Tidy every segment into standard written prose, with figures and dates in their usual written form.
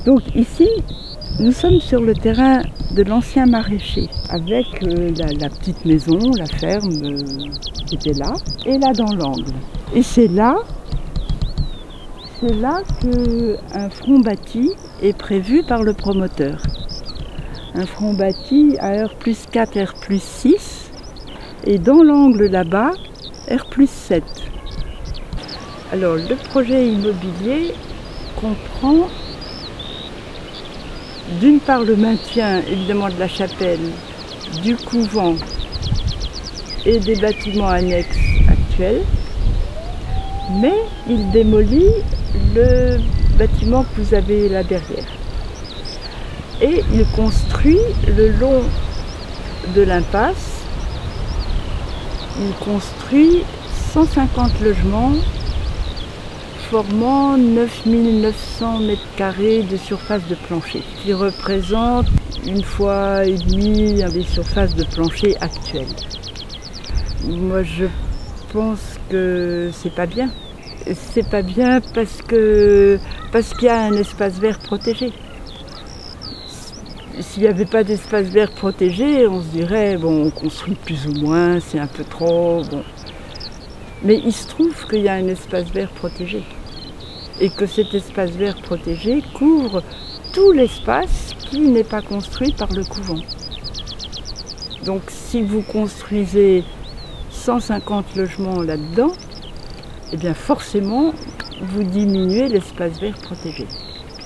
Donc ici, nous sommes sur le terrain de l'ancien maraîcher, avec la petite maison, la ferme qui était là, et là dans l'angle. Et c'est là qu'un front bâti est prévu par le promoteur. Un front bâti à R+4, R+6, et dans l'angle là-bas, R+7. Alors le projet immobilier comprend d'une part le maintien évidemment de la chapelle, du couvent et des bâtiments annexes actuels, mais il démolit le bâtiment que vous avez là derrière. Et il construit le long de l'impasse, il construit 150 logements formant 9900 m² de surface de plancher, qui représente 1,5 fois des surfaces de plancher actuelles. Moi je pense que c'est pas bien. C'est pas bien parce qu'il y a un espace vert protégé. S'il n'y avait pas d'espace vert protégé, on se dirait bon, on construit plus ou moins, c'est un peu trop, bon. Mais il se trouve qu'il y a un espace vert protégé et que cet espace vert protégé couvre tout l'espace qui n'est pas construit par le couvent. Donc si vous construisez 150 logements là-dedans, eh bien forcément vous diminuez l'espace vert protégé.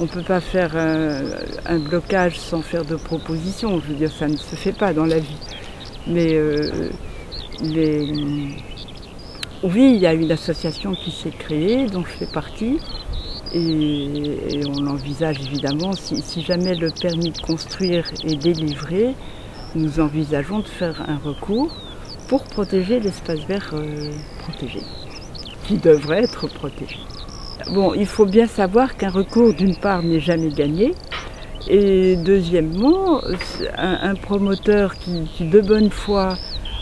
On ne peut pas faire un blocage sans faire de proposition, je veux dire ça ne se fait pas dans la vie. Mais oui, il y a une association qui s'est créée, dont je fais partie, et on envisage évidemment, si jamais le permis de construire est délivré, nous envisageons de faire un recours pour protéger l'espace vert protégé, qui devrait être protégé. Bon, il faut bien savoir qu'un recours, d'une part, n'est jamais gagné, et deuxièmement, un promoteur qui de bonne foi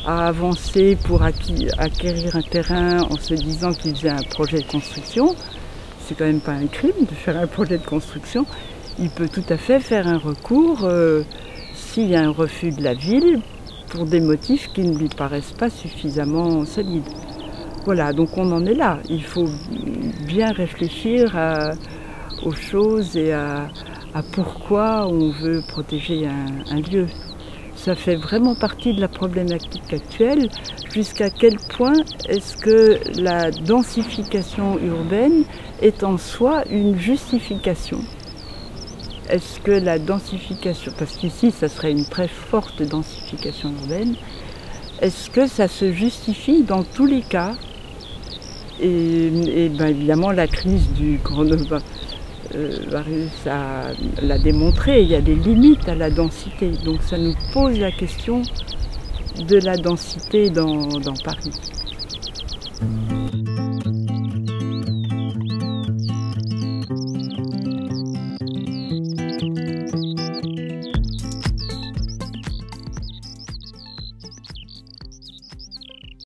a avancé pour acquérir un terrain en se disant qu'il faisait un projet de construction, c'est quand même pas un crime de faire un projet de construction, il peut tout à fait faire un recours s'il y a un refus de la ville pour des motifs qui ne lui paraissent pas suffisamment solides. Voilà, donc on en est là. Il faut bien réfléchir aux choses et à pourquoi on veut protéger un lieu. Ça fait vraiment partie de la problématique actuelle. Jusqu'à quel point est-ce que la densification urbaine est en soi une justification? Est-ce que la densification, parce qu'ici ça serait une très forte densification urbaine, est-ce que ça se justifie dans tous les cas? Et bien évidemment la crise du coronavirus l'a démontré, il y a des limites à la densité. Donc ça nous pose la question de la densité dans Paris.